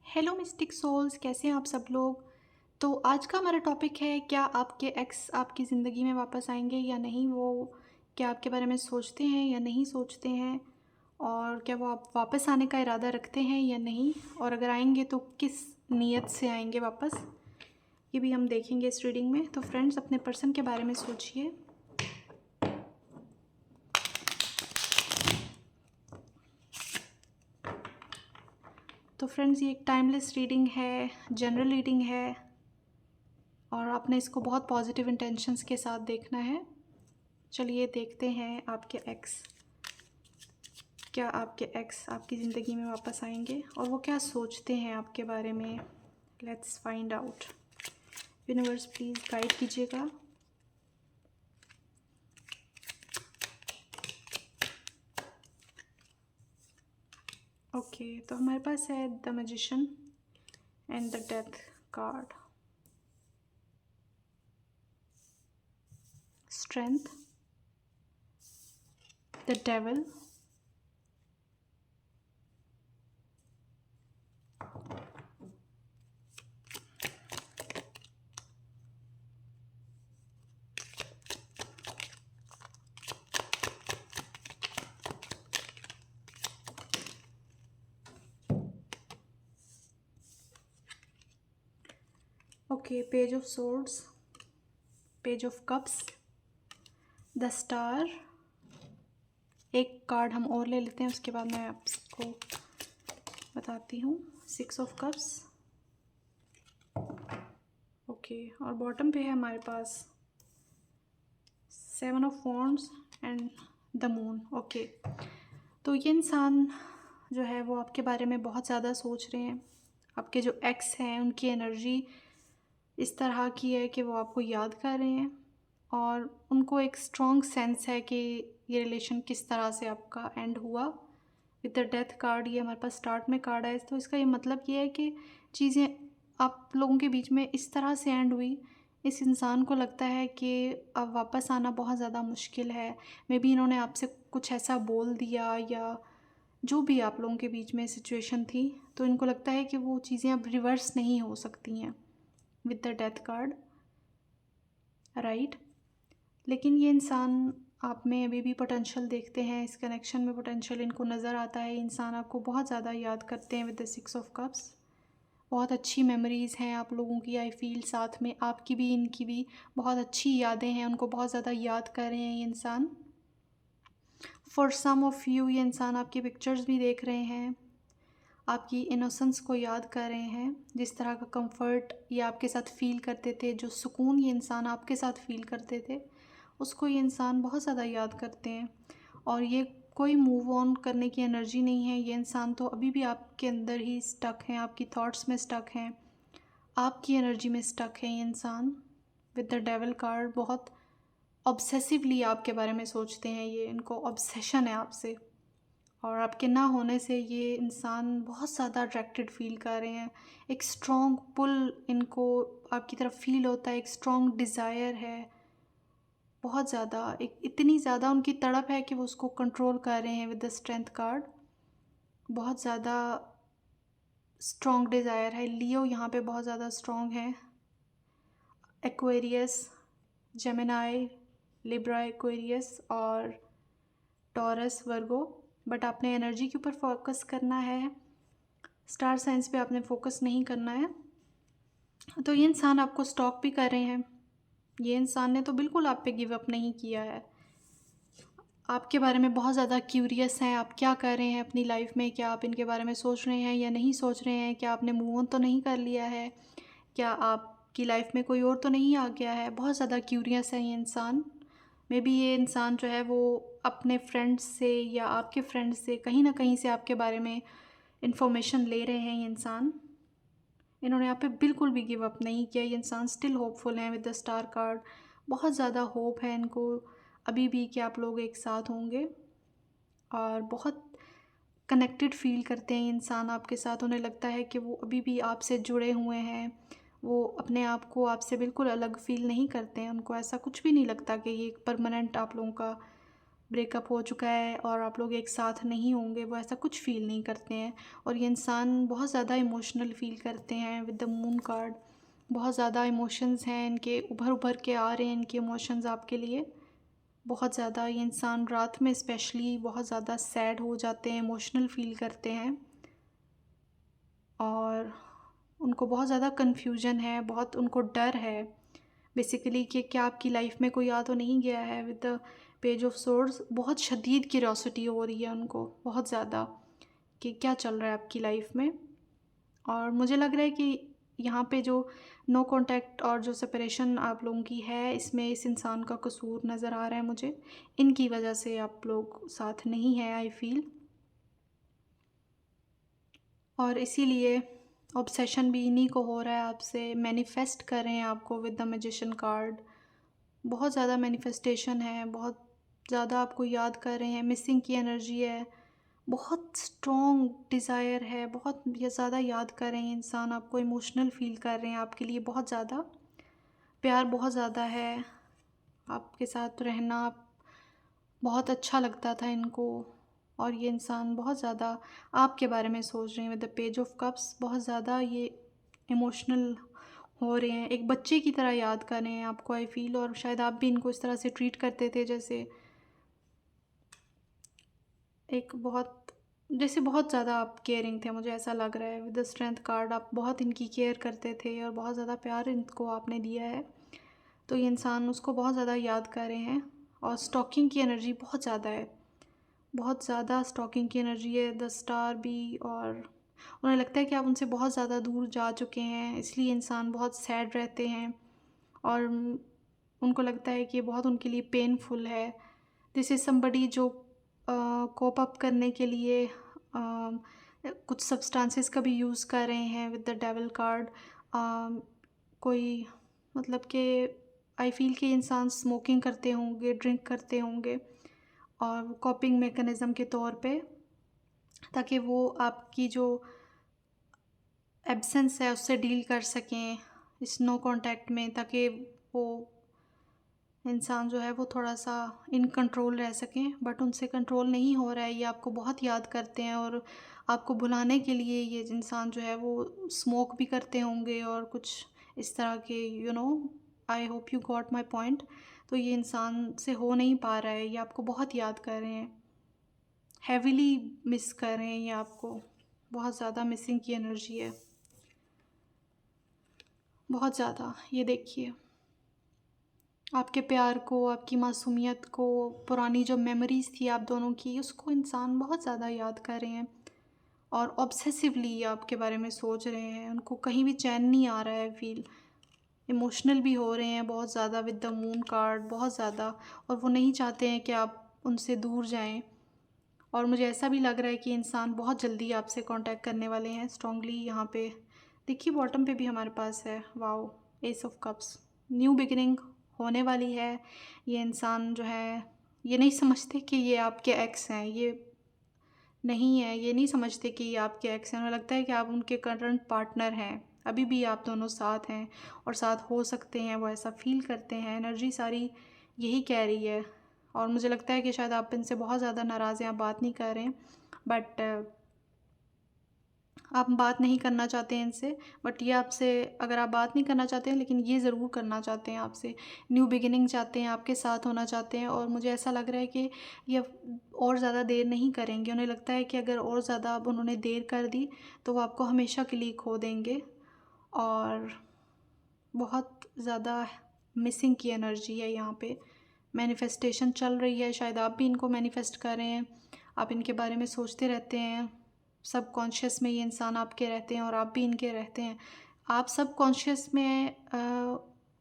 Hello mistake souls, कैसे हैं आप सब लोग। तो आज का हमारा टॉपिक है, क्या आपके एक्स आपकी ज़िंदगी में वापस आएंगे या नहीं। वो क्या आपके बारे में सोचते हैं या नहीं सोचते हैं, और क्या वो आप वापस आने का इरादा रखते हैं या नहीं, और अगर आएंगे तो किस नीयत से आएंगे वापस, ये भी हम देखेंगे इस रीडिंग में। तो फ्रेंड्स, अपने पर्सन के बारे में सोचिए। तो फ्रेंड्स, ये एक टाइमलेस रीडिंग है, जनरल रीडिंग है, और आपने इसको बहुत पॉजिटिव इंटेंशंस के साथ देखना है। चलिए देखते हैं आपके एक्स, क्या आपके एक्स आपकी ज़िंदगी में वापस आएंगे और वो क्या सोचते हैं आपके बारे में। Let's find out. Universe please guide कीजिएगा। ओके, तो हमारे पास है the magician and the death card, strength, the devil, okay, page of swords, page of cups, the star. एक कार्ड हम और ले लेते हैं, उसके बाद मैं आपको बताती हूँ। Six of cups. ओके, और बॉटम पे है हमारे पास seven of wands and the moon. Okay, तो ये इंसान जो है वो आपके बारे में बहुत ज़्यादा सोच रहे हैं। आपके जो एक्स हैं उनकी एनर्जी इस तरह की है कि वो आपको याद कर रहे हैं, और उनको एक स्ट्रॉन्ग सेंस है कि ये रिलेशन किस तरह से आपका एंड हुआ। विद द डेथ कार्ड, ये हमारे पास स्टार्ट में कार्ड है, तो इसका ये मतलब ये है कि चीज़ें आप लोगों के बीच में इस तरह से एंड हुई। इस इंसान को लगता है कि अब वापस आना बहुत ज़्यादा मुश्किल है। मे बी इन्होंने आपसे कुछ ऐसा बोल दिया, या जो भी आप लोगों के बीच में सिचुएशन थी, तो इनको लगता है कि वो चीज़ें अब रिवर्स नहीं हो सकती हैं with the death card, right. लेकिन ये इंसान आप में अभी भी पोटेंशियल देखते हैं, इस कनेक्शन में पोटेंशियल इनको नज़र आता है। इंसान आपको बहुत ज़्यादा याद करते हैं with the six of cups. बहुत अच्छी मेमोरीज़ हैं आप लोगों की, आई फील, साथ में आपकी भी इनकी भी बहुत अच्छी यादें हैं। उनको बहुत ज़्यादा याद कर रहे हैं ये इंसान। फॉर सम ऑफ़ यू, ये इंसान आपकी पिक्चर्स भी देख रहे हैं, आपकी इनोसेंस को याद कर रहे हैं, जिस तरह का कंफर्ट ये आपके साथ फ़ील करते थे, जो सुकून ये इंसान आपके साथ फ़ील करते थे, उसको ये इंसान बहुत ज़्यादा याद करते हैं। और ये कोई मूव ऑन करने की एनर्जी नहीं है। ये इंसान तो अभी भी आपके अंदर ही स्टक हैं, आपकी थॉट्स में स्टक हैं, आपकी एनर्जी में स्टक है ये इंसान। विद द डेविल कार्ड, बहुत ऑब्सेसिवली आपके बारे में सोचते हैं ये, इनको ऑब्सेशन है आपसे, और आपके ना होने से ये इंसान बहुत ज़्यादा अट्रैक्टेड फ़ील कर रहे हैं। एक स्ट्रॉन्ग पुल इनको आपकी तरफ फ़ील होता है, एक स्ट्रॉन्ग डिज़ायर है, बहुत ज़्यादा, एक इतनी ज़्यादा उनकी तड़प है कि वो उसको कंट्रोल कर रहे हैं विद द स्ट्रेंथ कार्ड। बहुत ज़्यादा स्ट्रॉन्ग डिज़ायर है। लियो यहाँ पे बहुत ज़्यादा स्ट्रॉन्ग है। एक्वेरियस, जेमिनाई, लिब्रा एक्वेरियस और टॉरस वर्गो, बट आपने एनर्जी के ऊपर फोकस करना है, स्टार साइंस पे आपने फोकस नहीं करना है। तो ये इंसान आपको स्टॉक भी कर रहे हैं। ये इंसान ने तो बिल्कुल आप पे गिव अप नहीं किया है, आपके बारे में बहुत ज़्यादा क्यूरियस हैं, आप क्या कर रहे हैं अपनी लाइफ में, क्या आप इनके बारे में सोच रहे हैं या नहीं सोच रहे हैं, क्या आपने मूव ऑन तो नहीं कर लिया है, क्या आपकी लाइफ में कोई और तो नहीं आ गया है। बहुत ज़्यादा क्यूरियस है ये इंसान। मे बी ये इंसान जो है वो अपने फ्रेंड्स से या आपके फ्रेंड्स से कहीं ना कहीं से आपके बारे में इंफॉर्मेशन ले रहे हैं। ये इंसान, इन्होंने आप पे बिल्कुल भी गिव अप नहीं किया। ये इंसान स्टिल होपफुल हैं विद द स्टार कार्ड। बहुत ज़्यादा होप है इनको अभी भी कि आप लोग एक साथ होंगे, और बहुत कनेक्टेड फ़ील करते हैं ये इंसान आपके साथ। उन्हें लगता है कि वो अभी भी आपसे जुड़े हुए हैं, वो अपने आप को आपसे बिल्कुल अलग फ़ील नहीं करते हैं। उनको ऐसा कुछ भी नहीं लगता कि ये एक परमानेंट आप लोगों का ब्रेकअप हो चुका है और आप लोग एक साथ नहीं होंगे, वो ऐसा कुछ फ़ील नहीं करते हैं। और ये इंसान बहुत ज़्यादा इमोशनल फ़ील करते हैं विद द मून कार्ड। बहुत ज़्यादा इमोशंस हैं इनके, उभर उभर के आ रहे हैं इनके इमोशंस आपके लिए। बहुत ज़्यादा ये इंसान रात में स्पेशली बहुत ज़्यादा सैड हो जाते हैं, इमोशनल फ़ील करते हैं। और उनको बहुत ज़्यादा कन्फ्यूजन है, बहुत उनको डर है बेसिकली कि क्या आपकी लाइफ में कोई आ तो नहीं गया है। With the page of swords बहुत शदीद क्यूरियोसिटी हो रही है उनको, बहुत ज़्यादा, कि क्या चल रहा है आपकी लाइफ में। और मुझे लग रहा है कि यहाँ पे जो नो कांटेक्ट और जो सेपरेशन आप लोगों की है, इसमें इस इंसान का कसूर नज़र आ रहा है मुझे। इनकी वजह से आप लोग साथ नहीं हैं आई फील। और इसीलिए ऑब्सेशन भी इन्हीं को हो रहा है आपसे। मैनिफेस्ट कर रहे हैं आपको विद द मैजिशियन कार्ड। बहुत ज़्यादा मैनिफेस्टेशन है, बहुत ज़्यादा आपको याद कर रहे हैं, मिसिंग की एनर्जी है, बहुत स्ट्रॉन्ग डिज़ायर है, बहुत ये ज़्यादा याद कर रहे हैं इंसान आपको, इमोशनल फ़ील कर रहे हैं आपके लिए बहुत ज़्यादा। प्यार बहुत ज़्यादा है, आपके साथ रहना बहुत अच्छा लगता था इनको। और ये इंसान बहुत ज़्यादा आपके बारे में सोच रहे हैं with the page of cups. बहुत ज़्यादा ये इमोशनल हो रहे हैं, एक बच्चे की तरह याद कर रहे हैं आपको आई फील। और शायद आप भी इनको इस तरह से ट्रीट करते थे जैसे एक बहुत, जैसे बहुत ज़्यादा आप केयरिंग थे, मुझे ऐसा लग रहा है। विद द स्ट्रेंथ कार्ड आप बहुत इनकी केयर करते थे और बहुत ज़्यादा प्यार इनको आपने दिया है। तो ये इंसान उसको बहुत ज़्यादा याद कर रहे हैं। और स्टॉकिंग की एनर्जी बहुत ज़्यादा है, बहुत ज़्यादा स्टॉकिंग की एनर्जी है द स्टार भी। और उन्हें लगता है कि आप उनसे बहुत ज़्यादा दूर जा चुके हैं, इसलिए इंसान बहुत सैड रहते हैं। और उनको लगता है कि ये बहुत उनके लिए पेनफुल है। दिस इज़ समबडी जो कोप अप करने के लिए कुछ सब्सटेंसेस का भी यूज़ कर रहे हैं विद द डेविल कार्ड। कोई मतलब कि आई फील कि इंसान स्मोकिंग करते होंगे, ड्रिंक करते होंगे और कॉपिंग मैकेनिज़्म के तौर पे, ताकि वो आपकी जो एब्सेंस है उससे डील कर सकें इस नो कांटेक्ट में, ताकि वो इंसान जो है वो थोड़ा-सा इन कंट्रोल रह सकें। बट उनसे कंट्रोल नहीं हो रहा है, ये आपको बहुत याद करते हैं। और आपको भुलाने के लिए ये इंसान जो है वो स्मोक भी करते होंगे और कुछ इस तरह के, I hope you got my point. तो ये इंसान से हो नहीं पा रहा है, ये आपको बहुत याद कर रहे हैं, हेविली मिस कर रहे हैं ये आपको, बहुत ज़्यादा मिसिंग की एनर्जी है, बहुत ज़्यादा। ये देखिए, आपके प्यार को, आपकी मासूमियत को, पुरानी जो मेमोरीज़ थी आप दोनों की, उसको इंसान बहुत ज़्यादा याद कर रहे हैं। और ऑब्सेसिवली आपके बारे में सोच रहे हैं, उनको कहीं भी चैन नहीं आ रहा है फील। इमोशनल भी हो रहे हैं बहुत ज़्यादा विद द मून कार्ड, बहुत ज़्यादा। और वो नहीं चाहते हैं कि आप उनसे दूर जाएं। और मुझे ऐसा भी लग रहा है कि इंसान बहुत जल्दी आपसे कांटेक्ट करने वाले हैं स्ट्रांगली। यहाँ पे देखिए बॉटम पे भी हमारे पास है, wow, S of cups. New beginning होने वाली है। ये इंसान जो है ये नहीं समझते कि ये आपके एक्स हैं, ये नहीं है, ये नहीं समझते कि ये आपके एक्स हैं। उन्हें लगता है कि आप उनके करंट पार्टनर हैं, अभी भी आप दोनों साथ हैं और साथ हो सकते हैं, वो ऐसा फील करते हैं। एनर्जी सारी यही कह रही है। और मुझे लगता है कि शायद आप इनसे बहुत ज़्यादा नाराज़ हैं, आप बात नहीं कर रहे हैं। बट आप बात नहीं करना चाहते हैं इनसे। बट ये आपसे, अगर आप बात नहीं करना चाहते हैं लेकिन ये ज़रूर करना चाहते हैं आपसे, न्यू बिगिनिंग चाहते हैं, आपके साथ होना चाहते हैं। और मुझे ऐसा लग रहा है कि ये और ज़्यादा देर नहीं करेंगे। उन्हें लगता है कि अगर और ज़्यादा अब उन्होंने देर कर दी तो वो आपको हमेशा के लिए खो देंगे। और बहुत ज़्यादा मिसिंग की एनर्जी है यहाँ पे, मैनिफेस्टेशन चल रही है। शायद आप भी इनको मैनिफेस्ट कर रहे हैं, आप इनके बारे में सोचते रहते हैं। सब कॉन्शियस में ये इंसान आपके रहते हैं और आप भी इनके रहते हैं। आप सब कॉन्शियस में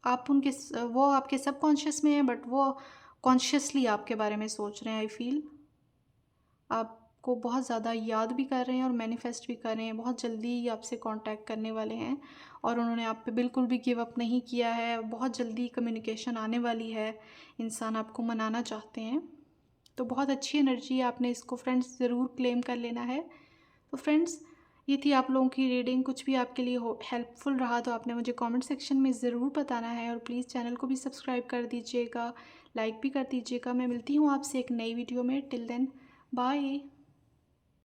आप उनके वो आपके सब कॉन्शियस में हैं, बट वो कॉन्शियसली आपके बारे में सोच रहे हैं आई फील। आपको बहुत ज़्यादा याद भी कर रहे हैं और मैनिफेस्ट भी कर रहे हैं, बहुत जल्दी ही आपसे कांटेक्ट करने वाले हैं। और उन्होंने आप पे बिल्कुल भी गिव अप नहीं किया है, बहुत जल्दी कम्युनिकेशन आने वाली है। इंसान आपको मनाना चाहते हैं, तो बहुत अच्छी एनर्जी है। आपने इसको फ्रेंड्स ज़रूर क्लेम कर लेना है। तो फ्रेंड्स, ये थी आप लोगों की रीडिंग। कुछ भी आपके लिए हो हेल्पफुल रहा तो आपने मुझे कमेंट सेक्शन में ज़रूर बताना है। और प्लीज़ चैनल को भी सब्सक्राइब कर दीजिएगा, लाइक भी कर दीजिएगा। मैं मिलती हूँ आपसे एक नई वीडियो में। Till then bye.